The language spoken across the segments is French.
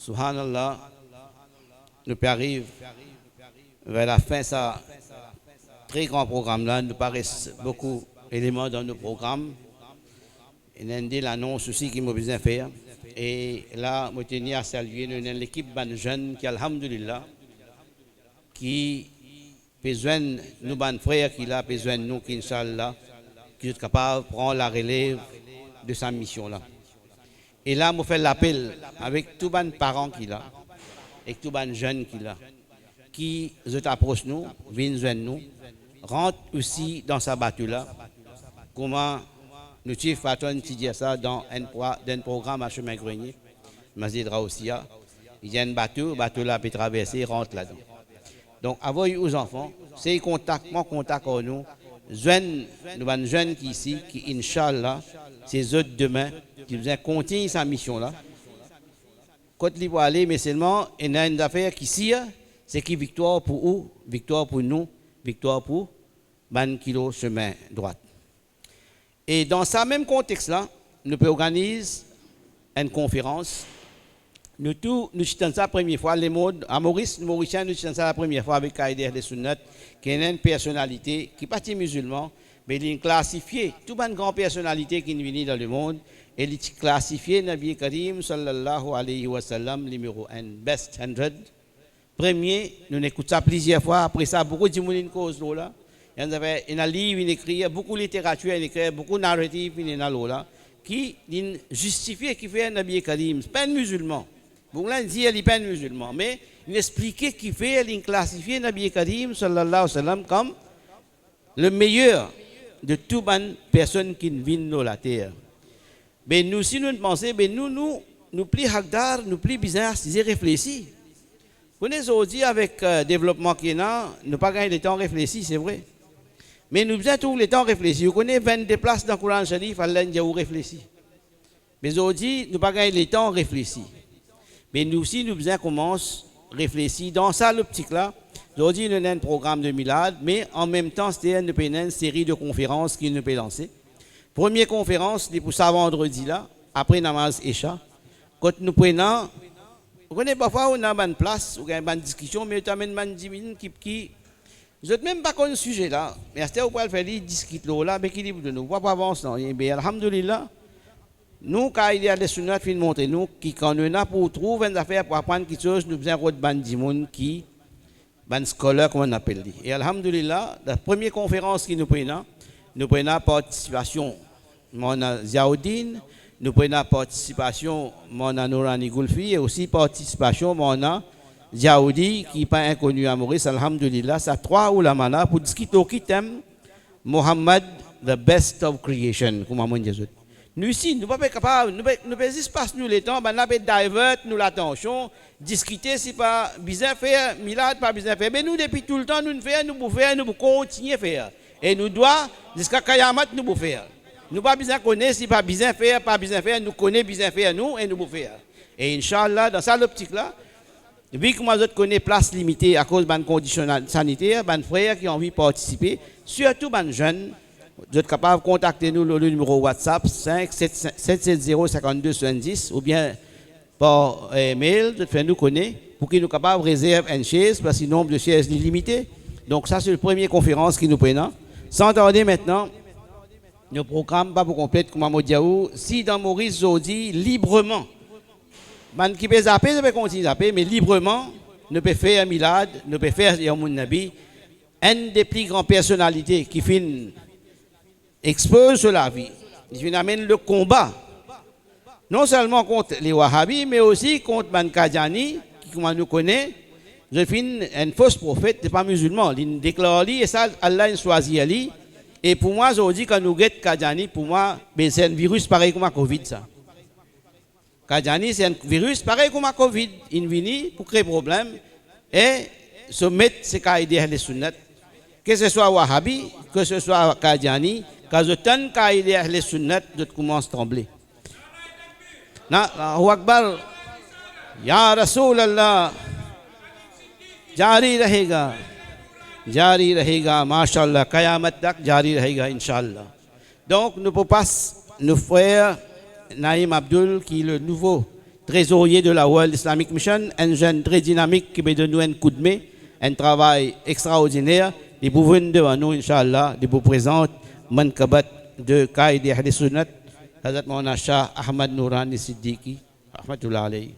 Subhanallah, nous arrivons vers la fin de ce très grand programme-là. Nous paraissent beaucoup d'éléments dans nos programmes. Il y a l'annonce aussi qui m'a besoin de faire. Et là, je tenais à saluer l'équipe de jeunes qui, alhamdulillah, qui besoin nous, ban frères, qui a besoin de nous, qui, Inch'Allah, qui est capable de prendre la relève de sa mission-là. Et là, je fais l'appel avec tous les parents qui là, avec tous les jeunes qui approchent nous, viennent joindre nous, rentrent aussi dans sa battue-là. Comment nous chief patron qui dit ça dans un programme à chemin grenier, Mazid Raoussia, il y a une bateau là peut traverser, rentre là-dedans. Donc, avant aux enfants, c'est contact avec nous, nous jeunes qui ici, qui Inch'Allah, c'est eux demain, qui vont continuer sa mission-là. Quand ils vont aller, mais seulement, il y a une affaire qui ici, c'est qui victoire pour eux, victoire pour nous, victoire pour ban kilo chemin droite. Et dans ce même contexte-là, nous organisons une conférence. Nous sommes la première fois, les modes, à Maurice, nous sommes la première fois avec Kaider de Sunnat, qui est une personnalité qui n'est pas musulman, mais il est classifié, toute une grande personnalité qui est venue dans le monde, et il est classifié, Nabi Karim, sallallahu alayhi wa sallam, numéro 1, best 100. Premier, nous écoutons ça plusieurs fois, après ça, beaucoup de monde cause là. Il y a un livre, il écrit, beaucoup de littérature, il écrit, beaucoup de narratifs, il y a là, qui justifie qui fait Nabi Karim. Ce n'est pas un musulman. Vous l'avez dit, il n'est pas un musulman, mais il expliquait qui fait, il classifiait Nabi Karim, sallallahu alayhi wa sallam, comme le meilleur de toutes les personnes qui viennent dans la terre. Mais nous, si nous pensons, nous plus hagdar, nous plus bizarre, si réfléchis. Vous connaissez aujourd'hui, avec le développement qu'il y a, nous n'avons pas gagné le temps de réfléchir, c'est vrai. Mais nous avons tout le temps de réfléchir. Vous connaissez 22 places dans le Coran Sharif, il fallait réfléchir. Mais aujourd'hui, nous n'avons pas gagné le temps de réfléchir. Mais nous aussi, nous devons commencer à réfléchir dans ça, l'optique-là. Aujourd'hui, nous avons un programme de Milad, mais en même temps, c'était une série de conférences qui nous peut lancer. Première conférence, c'est pour ça vendredi là, après Namaz Esha. Quand nous prenons, vous connaissez parfois, on a une place, on a une discussion, mais on a une divine qui. Je ne sais même pas qu'on ce sujet là, mais c'est où on faire discuter là, mais qui dit de nous, pas avancer. Alhamdulillah. Nous, quand il y a des sunnats, nous montrer nous, quand on a pour trouver une affaire, pour apprendre quelque chose, nous faisons un bandimoun qui, ban scolaire, comme on appelle. Et alhamdulillah, la première conférence qui nous prenons participation, mon Ziaoudine, nous prenons participation, mon Nourani Goulfi, et aussi participation, mon Ziaoudi, qui n'est pas inconnu à Maurice, alhamdulillah, ça trois oulamana pour discuter au thème Muhammad, the best of creation, comme on dit. Nous ici, nous ne sommes pas capables, nous ne pouvons pas nous le temps, nous avons divert nous l'attention, discuter si pas bien faire, milad pas bien faire. Mais nous, depuis tout le temps, nous faisons, nous pouvons faire, nous pouvons continuer à faire. Et nous devons, jusqu'à Kayamat, nous pouvons faire. Nous ne pouvons pas bien connaître si pas bien faire, nous connaissons bien faire, nous, et nous pouvons faire. Et Inch'Allah, dans ça l'optique-là, vu que moi, je connais place limitée à cause de conditions sanitaires, les frères qui ont envie de participer, surtout les jeunes, vous êtes capable de contacter nous le numéro WhatsApp 5 770 52 70 ou bien par mail, de faire nous connaître pour qu'ils nous capables de réserver une chaise parce que le nombre de chaises est limité. Donc ça c'est la première conférence qui nous prenons. Sans tarder maintenant, le programme pas pour compléter comme on dit si dans Maurice Zodi librement, man qui peut zapper, ne peut continuer à zapper, mais librement, ne peut faire un milad, ne peut faire Yamoun Nabi, une des plus grandes personnalités qui finit expose la vie. Il amène le combat, non seulement contre les Wahhabis, mais aussi contre Ban Kadjani, qui, comme on nous connaît, je finis un faux prophète, n'est pas musulman. Il déclare lui, et ça, Allah a choisi lui. Et pour moi, je dis quand nous guettons Kadjani, pour moi, c'est un virus pareil comme la Covid. Ça. Kadjani, c'est un virus pareil comme la Covid. Il vient pour créer problème et se mettre ses caïdés les sunnat. Que ce soit Wahhabi, que ce soit Kadjani, quand je tente qu'il y a les sunnats, je commence à trembler. Allahu Akbar. Ya Rasulallah. Jari rahega, mashallah, Qayamat tak, jari rahega, inshallah. Donc, nous pouvons pas nous faire Naïm Abdul, qui est le nouveau trésorier de la World Islamic Mission, un jeune très dynamique qui peut donner un coup de main, un travail extraordinaire. Il vous venir devant nous, Inch'Allah, il vous présente Mankabat de Qaïd Ahl Sunnat, Hazrat Maulana Shah Ahmad Nourani Siddiqui, Rahmatullah alayhi.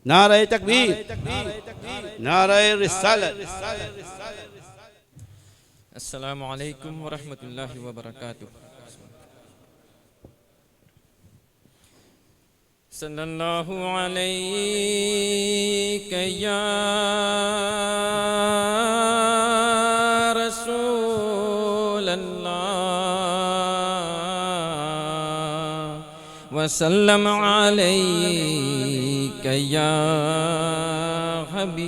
Nara Takbir, Nara Risalat. Assalamu alaikum wa rahmatullahi wa barakatuh. Sallallahu alayka ya Rasulallah wa sallam alayka ya Habiballah.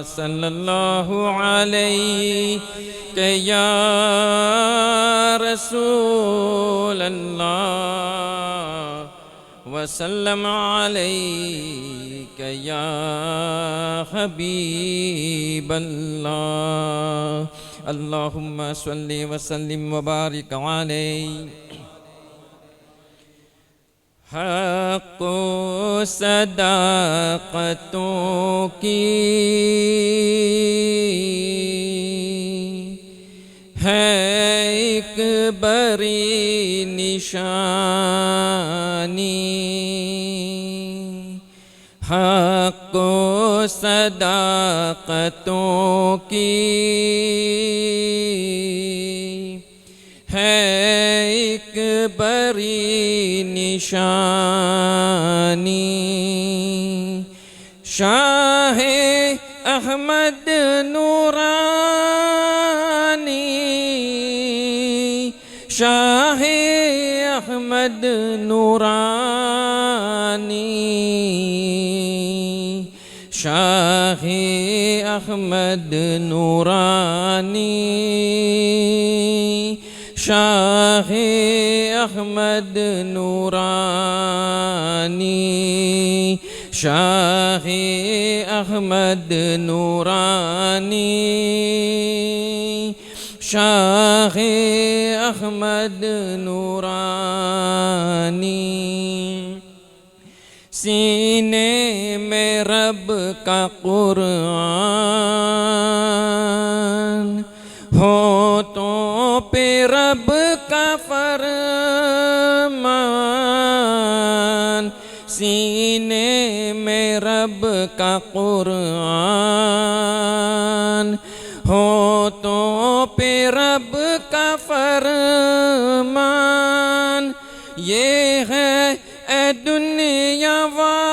Sallallahu alayka ya Rasulallah وسلم عليك يا حبيب الله. اللهم صل وسلم وبارك عليه. حق صداقتوں کی ہے ایک بڑی نشانی. حق و صداقتوں کی ہے ایک بڑی نشانی. شاہ احمد نورانی، شاہ احمد نورانی، شاہ احمد نورانی، شاہ احمد نورانی، شاہ احمد نورانی، شاہ احمد نورانی. سینے میں رب کا قرآن، ہونٹوں پہ رب کا فرمان. سینے میں رب کا قرآن، ہونٹوں پہ رب کا فرمان. یہ ہے اے دنیا والوں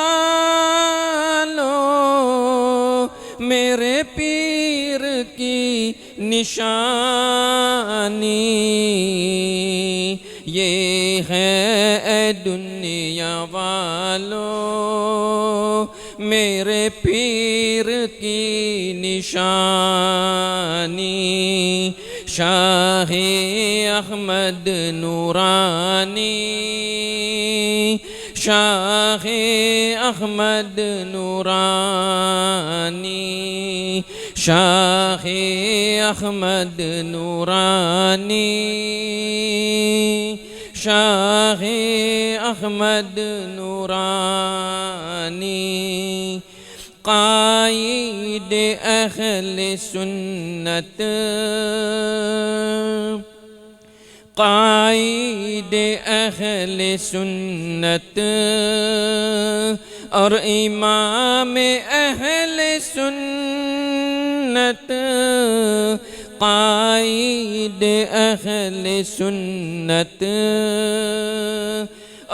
میرے پیر کی نشانی. یہ ہے اے دنیا والوں میرے پیر کی نشانی. شاہ احمد نورانی، شاہ احمد نورانی، شاہ احمد نورانی، شاہ احمد نورانی. قائد اہل سنت، قائد اہل سنت اور امام اہل سنت. قائد اہل سنت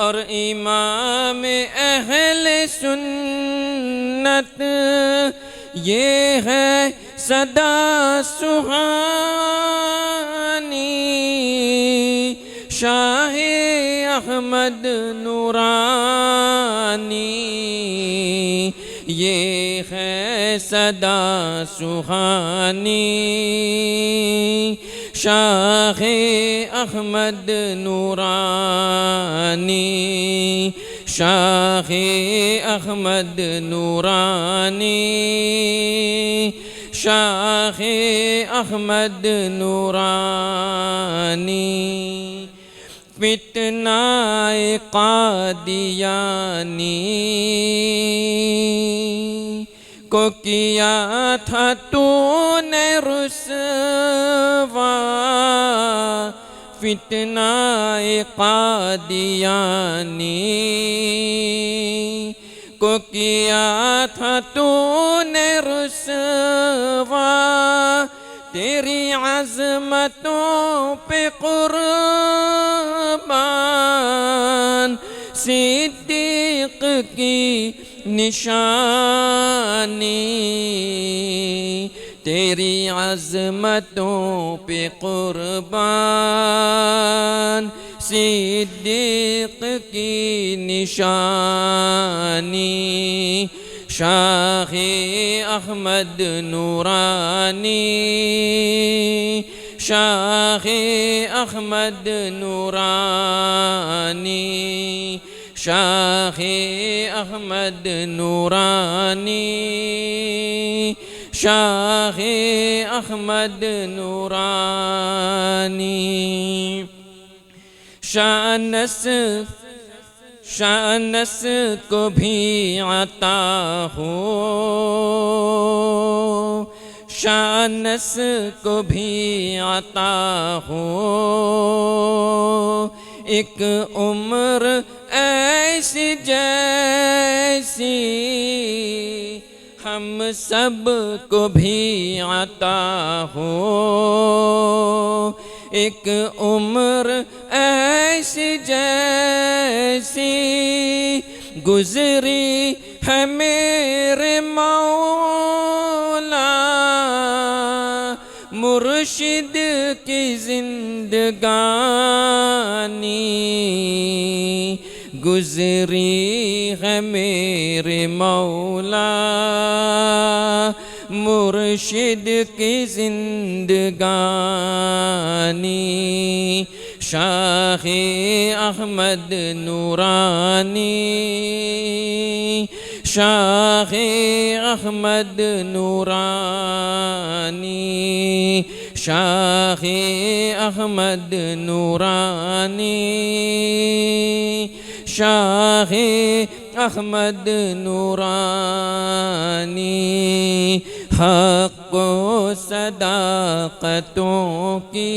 اور امام اہل سنت. یہ ہے صدا سہانی، شاہ احمد نورانی. یہ ہے صدا سہانی، شاہ احمد نورانی، شاہ احمد نورانی، شاہ احمد نورانی. فتنہ قادیانی کو کیا تھا تو نے رسوا، فتنہ قادیانی کو کیا تھا تو نے رسوا، تیری عظمتوں پہ قربان صدیق کی نشانی، تیری عظمتوں پہ قربان صدیق کی نشانی، شاہ احمد نورانی، شاہ احمد نورانی، شاہ احمد نورانی، شاہ احمد نورانی، شانس کو بھی عطا ہو، شانس کو بھی عطا ہو، ایک عمر ایسی جیسی ہم سب کو بھی عطا ہو، ایک عمر ایسی جیسی گزری ہے میرے مولا، مرشد کی زندگانی گزری ہے میرے مولا، مرشد کی زندگانی، شاہ احمد نورانی، شاہ احمد نورانی، شاہ احمد نورانی، شاہ احمد نورانی، حق و صداقتوں کی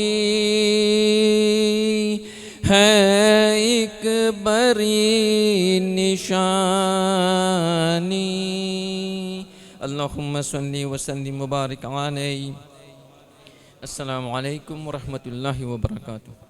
ہے ایک بڑی نشانی۔ اللہم صلی وسلم مبارک علیہ۔ السلام علیکم ورحمۃ اللہ وبرکاتہ۔